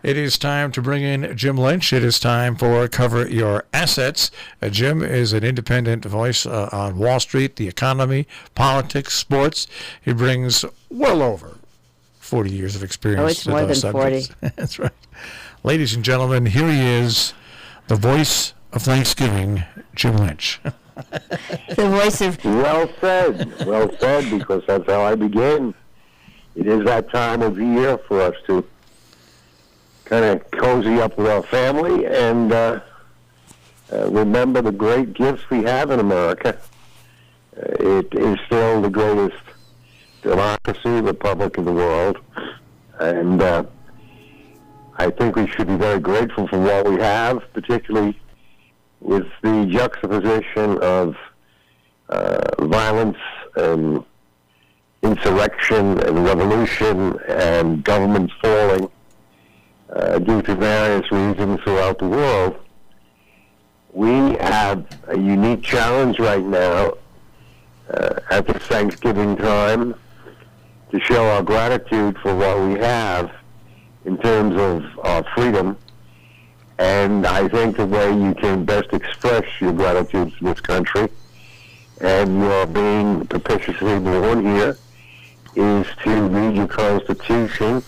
It is time to bring in Jim Lynch. It is time for Cover Your Assets. Jim is an independent voice on Wall Street, the economy, politics, sports. He brings well over 40 years of experience to those subjects. More than 40. That's right. Ladies and gentlemen, here he is, the voice of Thanksgiving, Jim Lynch. The voice of... Well said, because that's how I begin. It is that time of year for us to kind of cozy up with our family and remember the great gifts we have in America. It is still the greatest democracy, republic in the world, and I think we should be very grateful for what we have, particularly with the juxtaposition of violence and insurrection and revolution and governments falling due to various reasons throughout the world. We have a unique challenge right now at this Thanksgiving time to show our gratitude for what we have in terms of our freedom. And I think the way you can best express your gratitude to this country and your being propitiously born here is to read your Constitution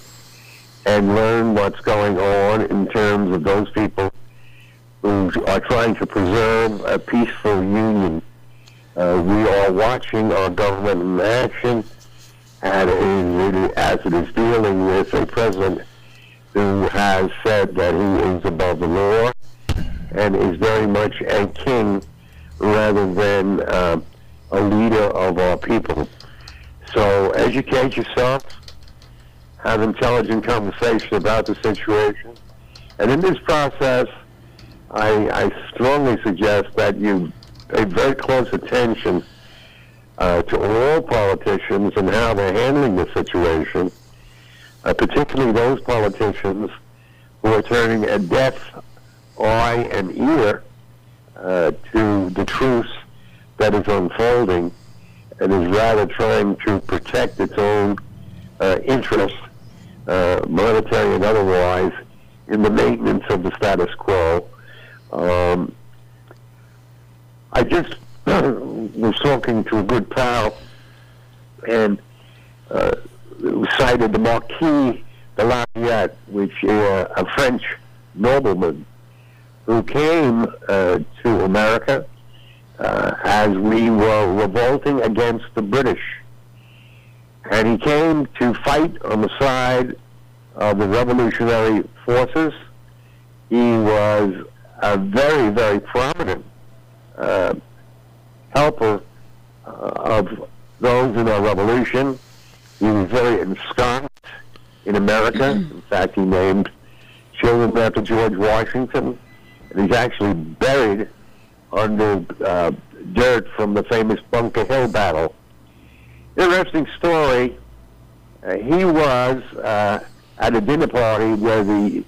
and learn what's going on in terms of those people who are trying to preserve a peaceful union. We are watching our government in action, and as it is dealing with a president who has said that he is above the law and is very much a king rather than a leader of our people. So educate yourself, have intelligent conversation about the situation, and in this process, I strongly suggest that you pay very close attention to all politicians and how they're handling the situation, particularly those politicians who are turning a deaf eye and ear to the truth that is unfolding and is rather trying to protect its own interests, monetary and otherwise, in the maintenance of the status quo. I just was talking to a good pal and cited the Marquis de Lafayette, which is a French nobleman who came to America as we were revolting against the British. And he came to fight on the side of the revolutionary forces. He was a very, very prominent helper of those in our revolution. He was very ensconced in America. In fact, he named children after George Washington. And he's actually buried under dirt from the famous Bunker Hill battle. Interesting story. He was at a dinner party where the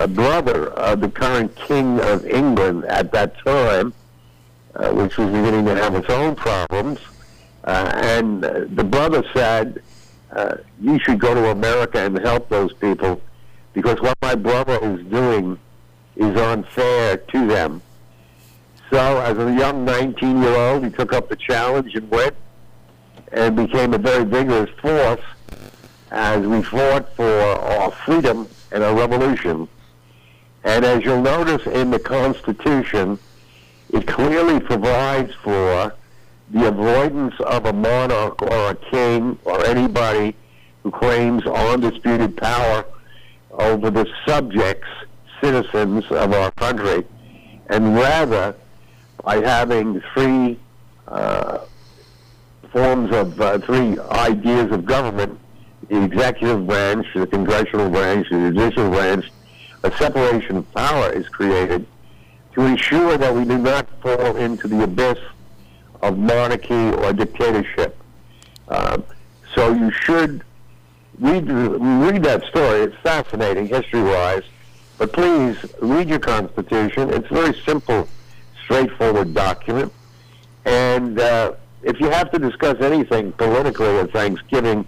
brother of the current King of England at that time, which was beginning to have its own problems, and the brother said, you should go to America and help those people because what my brother is doing is unfair to them. So as a young 19-year-old, he took up the challenge and went and became a very vigorous force as we fought for our freedom and our revolution. And as you'll notice in the Constitution, it clearly provides for the avoidance of a monarch or a king or anybody who claims undisputed power over the subjects, citizens of our country, and rather by having three forms of three ideas of government, the executive branch, the congressional branch, the judicial branch, a separation of power is created to ensure that we do not fall into the abyss of monarchy or dictatorship. So you should read that story. It's fascinating history-wise, but please read your Constitution. It's a very simple, straightforward document. And if you have to discuss anything politically at Thanksgiving,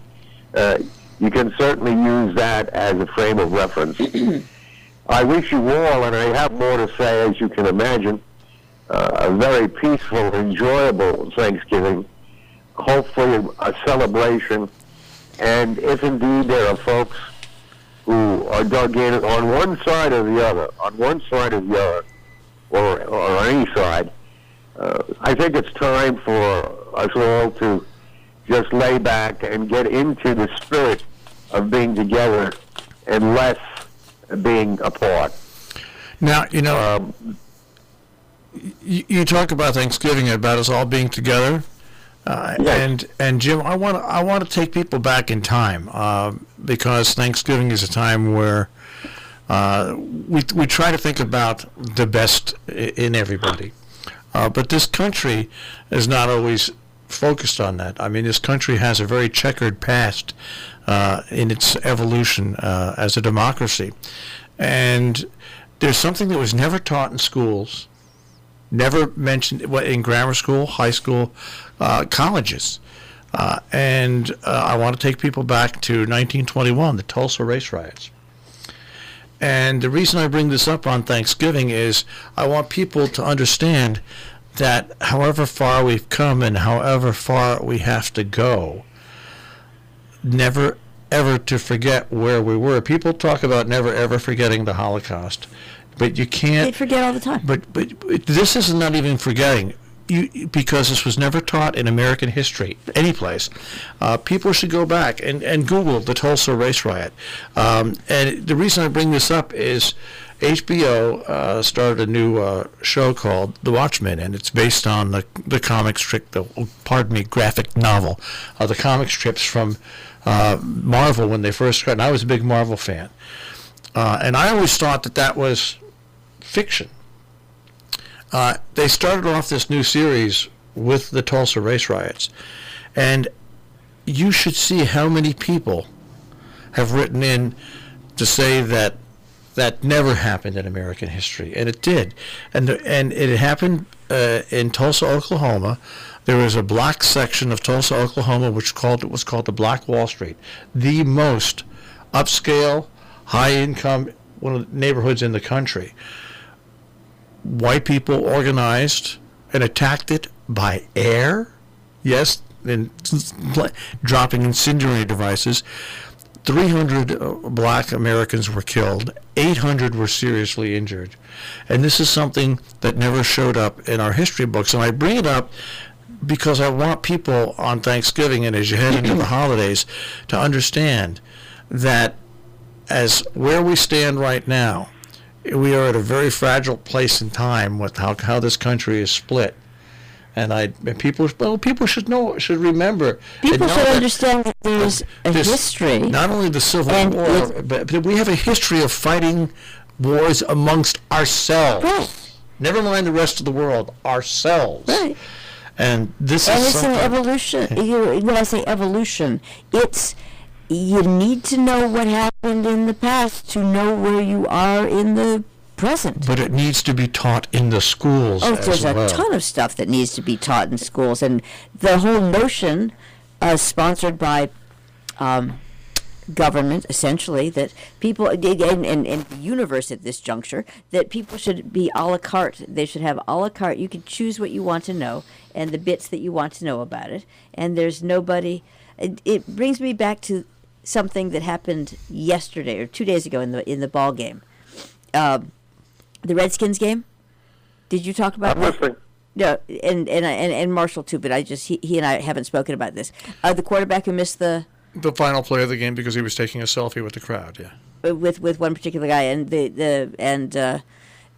you can certainly use that as a frame of reference. I wish you all, and I have more to say, as you can imagine, a very peaceful, enjoyable Thanksgiving, hopefully a celebration, and if indeed there are folks who are dug in on one side or the other, or any side, I think it's time for us all to just lay back and get into the spirit of being together and less being apart. Now, you talk about Thanksgiving, about us all being together, Yes. and Jim, I want to take people back in time because Thanksgiving is a time where we try to think about the best in everybody, but this country is not always focused on that. I mean, this country has a very checkered past in its evolution as a democracy, and there's something that was never taught in schools, never mentioned in grammar school, high school, colleges. And I want to take people back to 1921, the Tulsa race riots. And the reason I bring this up on Thanksgiving is I want people to understand that however far we've come and however far we have to go, never ever to forget where we were. People talk about never ever forgetting the Holocaust, but you can't. They forget all the time. But this is not even forgetting. Because this was never taught in American history, any place. People should go back and Google the Tulsa race riot. And the reason I bring this up is HBO started a new show called The Watchmen, and it's based on the comic strip, graphic novel, the comic strips from Marvel when they first started. And I was a big Marvel fan. And I always thought that was fiction. They started off this new series with the Tulsa race riots, and you should see how many people have written in to say that never happened in American history, and it did, and it happened in Tulsa, Oklahoma. There was a black section of Tulsa, Oklahoma, which was called the Black Wall Street, the most upscale, high-income one of the neighborhoods in the country. White people organized and attacked it by air, yes, and dropping incendiary devices. 300 black Americans were killed. 800 were seriously injured. And this is something that never showed up in our history books. And I bring it up because I want people on Thanksgiving and as you head into the holidays to understand that as where we stand right now, we are at a very fragile place in time with how this country is split, and people should remember. People should understand that there's a history. Not only the Civil War, but we have a history of fighting wars amongst ourselves. Right. Never mind the rest of the world. Ourselves. Right. And this and is it's something. an evolution. When I say evolution, it's you need to know what happened in the past to know where you are in the present. But it needs to be taught in the schools as well. There's a ton of stuff that needs to be taught in schools, and the whole notion, sponsored by government, essentially, that people, and the universe at this juncture, that people should be a la carte. They should have a la carte. You can choose what you want to know and the bits that you want to know about it, and there's nobody. It brings me back to something that happened yesterday or 2 days ago in the ball game, the Redskins game. Did you talk about that? Listening. No, and Marshall too. But he and I haven't spoken about this. The quarterback who missed the final play of the game because he was taking a selfie with the crowd. Yeah. With one particular guy, and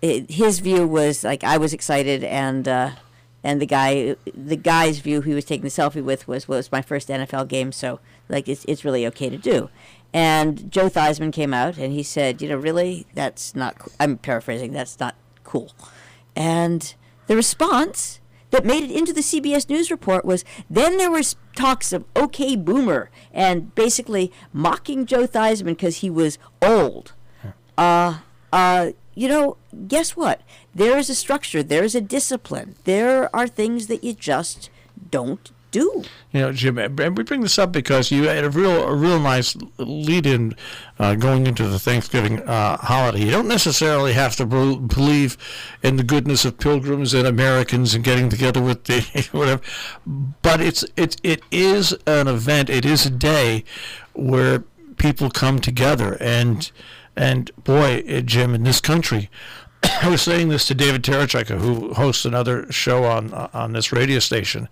his view was like I was excited, and the guy's view he was taking the selfie with was my first NFL game, so like it's really okay to do. And Joe Theismann came out and he said, really, that's not cool. I'm paraphrasing, that's not cool. And the response that made it into the CBS News report was then there was talks of okay boomer and basically mocking Joe Theismann because he was old. Guess what? There is a structure, there is a discipline. There are things that you just don't do. You know, Jim, and we bring this up because you had a real nice lead-in going into the Thanksgiving holiday. You don't necessarily have to believe in the goodness of pilgrims and Americans and getting together with the whatever, but it is an event. It is a day where people come together, and boy, Jim, in this country. I was saying this to David Terechika, who hosts another show on this radio station,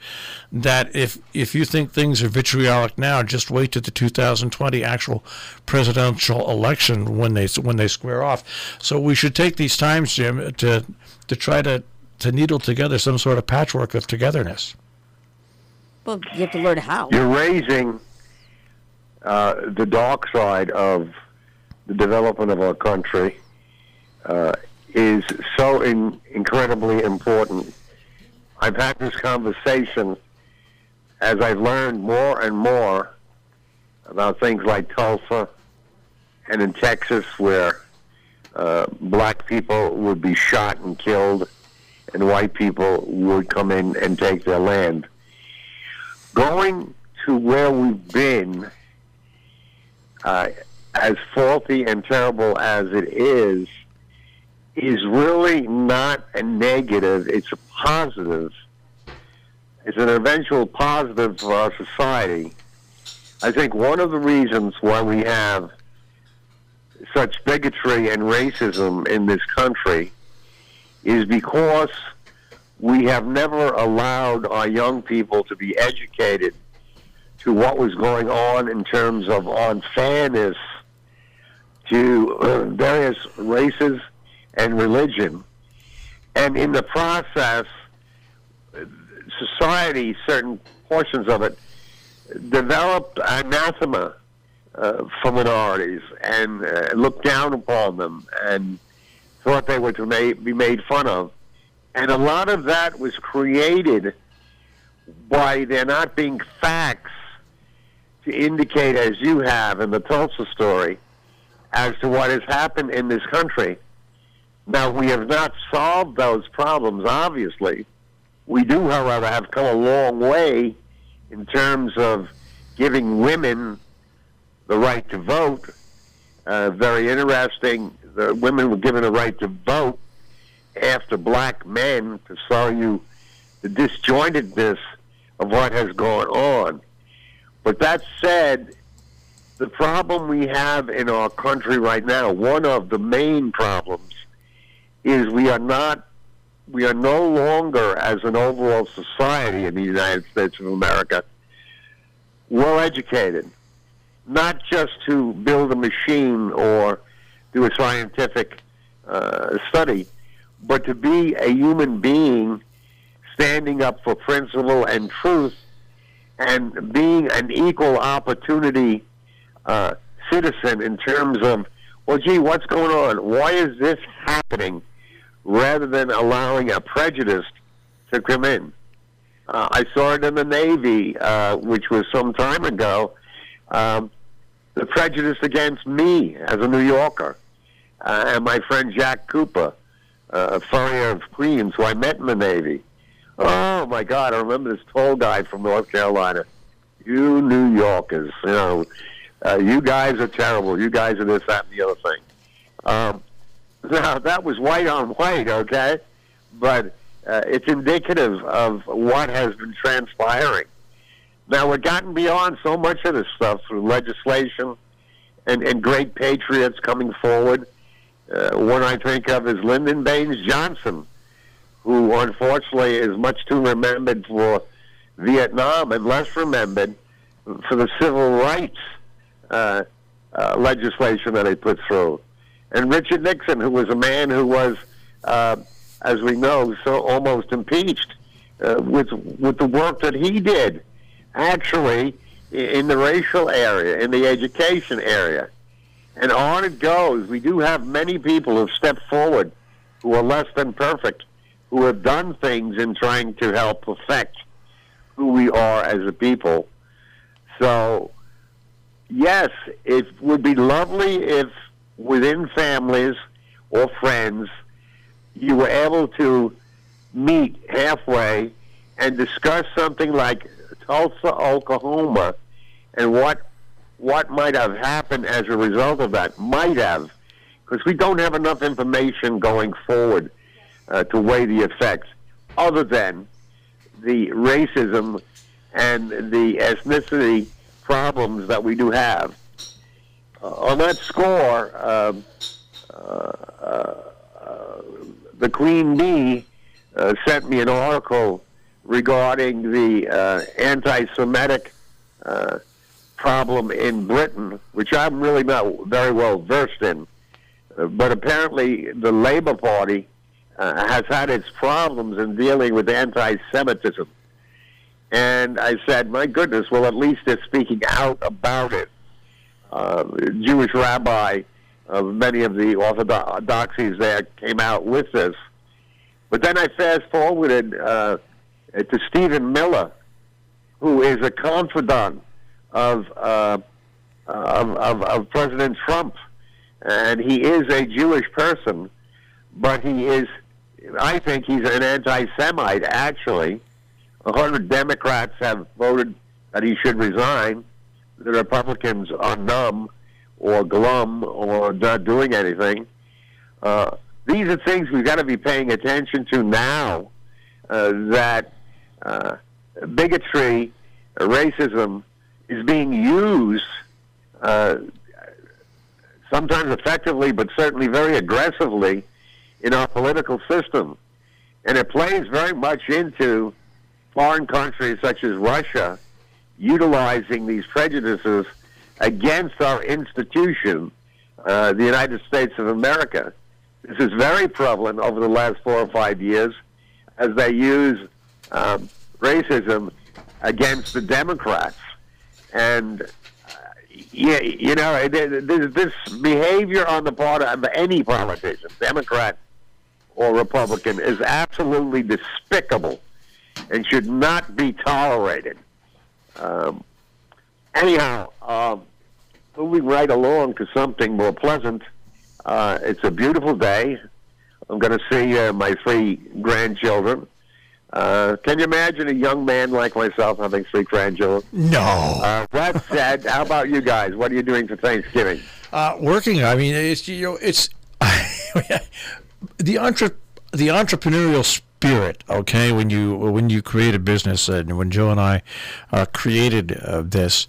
that if you think things are vitriolic now, just wait to the 2020 actual presidential election when they square off. So we should take these times, Jim, to try to needle together some sort of patchwork of togetherness. Well, you have to learn how. You're raising the dark side of the development of our country. Is so incredibly important. I've had this conversation as I've learned more and more about things like Tulsa and in Texas, where black people would be shot and killed and white people would come in and take their land. Going to where we've been, as faulty and terrible as it is really not a negative. It's a positive. It's an eventual positive for our society. I think one of the reasons why we have such bigotry and racism in this country is because we have never allowed our young people to be educated to what was going on in terms of unfairness to various races and religion. And in the process, society, certain portions of it, developed anathema for minorities and looked down upon them and thought they were to be made fun of. And a lot of that was created by there not being facts to indicate, as you have in the Tulsa story, as to what has happened in this country. Now, we have not solved those problems, obviously. We do, however, have come a long way in terms of giving women the right to vote. Very interesting. The women were given a right to vote after black men, to show you the disjointedness of what has gone on. But that said, the problem we have in our country right now, one of the main problems, is we are no longer, as an overall society in the United States of America, well educated, not just to build a machine or do a scientific study, but to be a human being standing up for principle and truth and being an equal opportunity citizen in terms of, well, gee, what's going on? Why is this happening? Rather than allowing a prejudice to come in. I saw it in the Navy, which was some time ago, the prejudice against me as a New Yorker, and my friend Jack Cooper, a furrier of Queens, who I met in the Navy. Oh, my God, I remember this tall guy from North Carolina. You New Yorkers, you guys are terrible. You guys are this, that, and the other thing. Now, that was white on white, okay? But it's indicative of what has been transpiring. Now, we've gotten beyond so much of this stuff through legislation and great patriots coming forward. One I think of is Lyndon Baines Johnson, who unfortunately is much too remembered for Vietnam and less remembered for the civil rights legislation that he put through. And Richard Nixon, who was a man who was, as we know, so almost impeached with the work that he did, actually, in the racial area, in the education area. And on it goes. We do have many people who have stepped forward who are less than perfect, who have done things in trying to help perfect who we are as a people. So, yes, it would be lovely if within families or friends you were able to meet halfway and discuss something like Tulsa, Oklahoma, and what might have happened as a result of that. Might have, because we don't have enough information going forward to weigh the effects, other than the racism and the ethnicity problems that we do have. On that score, the Queen Bee sent me an article regarding the anti-Semitic problem in Britain, which I'm really not very well versed in. But apparently the Labour Party has had its problems in dealing with anti-Semitism. And I said, my goodness, well, at least they're speaking out about it. Jewish rabbi of many of the orthodoxies there came out with this. But then I fast-forwarded to Stephen Miller, who is a confidant of President Trump. And he is a Jewish person, but I think he's an anti-Semite, actually. 100 Democrats have voted that he should resign. The Republicans are numb or glum or not doing anything. These are things we've got to be paying attention to now, that bigotry, racism is being used sometimes effectively, but certainly very aggressively in our political system. And it plays very much into foreign countries such as Russia utilizing these prejudices against our institution, the United States of America. This is very prevalent over the last 4 or 5 years as they use racism against the Democrats. And this behavior on the part of any politician, Democrat or Republican, is absolutely despicable and should not be tolerated. Moving right along to something more pleasant. It's a beautiful day. I'm going to see my 3 grandchildren. Can you imagine a young man like myself having 3 grandchildren? No. That said, how about you guys? What are you doing for Thanksgiving? Working. I mean, it's the entrepreneurial spirit. Okay, when you create a business, and when Joe and I created this,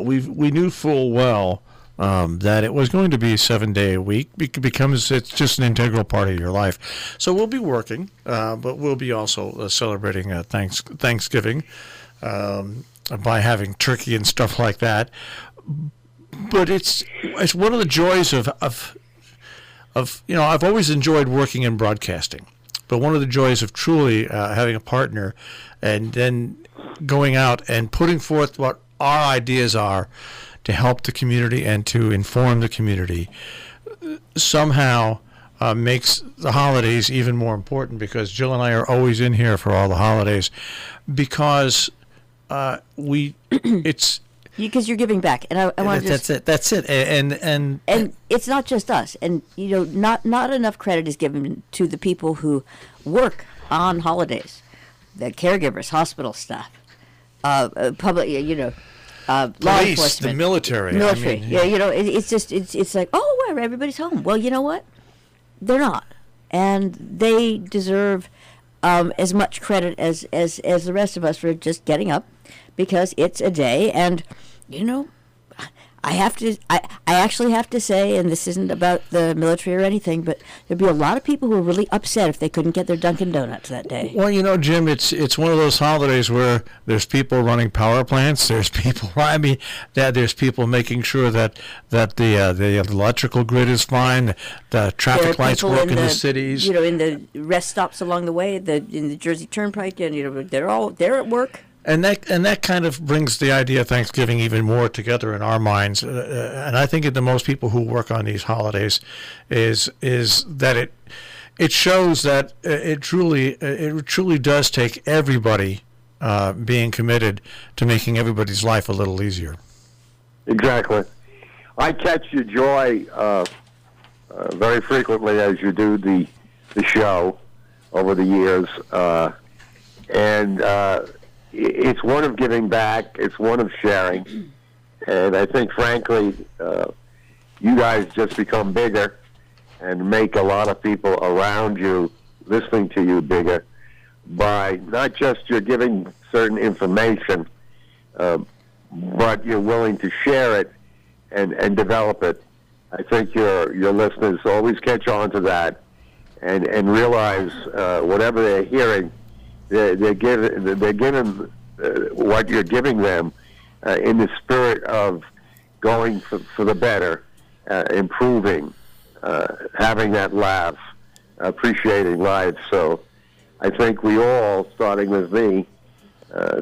we knew full well that it was going to be a 7-day a week because it's just an integral part of your life. So we'll be working, but we'll be also celebrating Thanksgiving by having turkey and stuff like that. But it's one of the joys of I've always enjoyed working in broadcasting, but one of the joys of truly having a partner and then going out and putting forth what our ideas are to help the community and to inform the community somehow makes the holidays even more important, because Jill and I are always in here for all the holidays because because you're giving back, and I want to that's it, and it's not just us, and not enough credit is given to the people who work on holidays, the caregivers, hospital staff, public, law police, enforcement, the military. I mean, it's like, oh, well, everybody's home. Well, you know what? They're not, and they deserve as much credit as the rest of us for just getting up, because it's a day. And I actually have to say, and this isn't about the military or anything, but there'd be a lot of people who are really upset if they couldn't get their Dunkin' Donuts that day. Well, Jim, it's one of those holidays where there's people running power plants. There's people. There's people making sure that the electrical grid is fine. The traffic lights work in the cities. In the rest stops along the way, in the Jersey Turnpike, and they're at work. And that kind of brings the idea of Thanksgiving even more together in our minds. And I think that most people who work on these holidays is that it shows that it truly does take everybody being committed to making everybody's life a little easier. Exactly. I catch your joy very frequently as you do the show over the years, and it's one of giving back. It's one of sharing. And I think, frankly, you guys just become bigger and make a lot of people around you listening to you bigger by not just you're giving certain information, but you're willing to share it and develop it. I think your listeners always catch on to that and realize whatever they're hearing, they're given what you're giving them in the spirit of going for the better, improving, having that laugh, appreciating life. So I think we all, starting with me,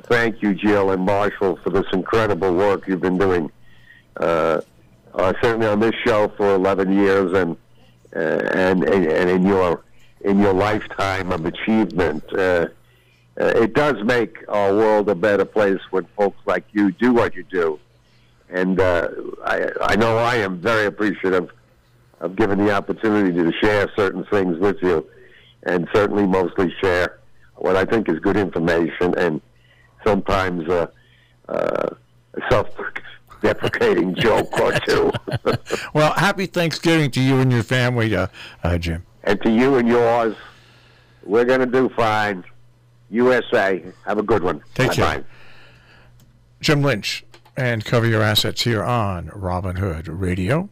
thank you, Jill and Marshall, for this incredible work you've been doing. Certainly on this show for 11 years, and in your lifetime of achievement. It does make our world a better place when folks like you do what you do. And I know I am very appreciative of given the opportunity to share certain things with you, and certainly mostly share what I think is good information and sometimes a self-deprecating joke or two. Well, happy Thanksgiving to you and your family, Jim. And to you and yours. We're going to do fine. USA. Have a good one. Take Bye-bye. care. Jim Lynch, and Cover Your Assets here on Robin Hood Radio.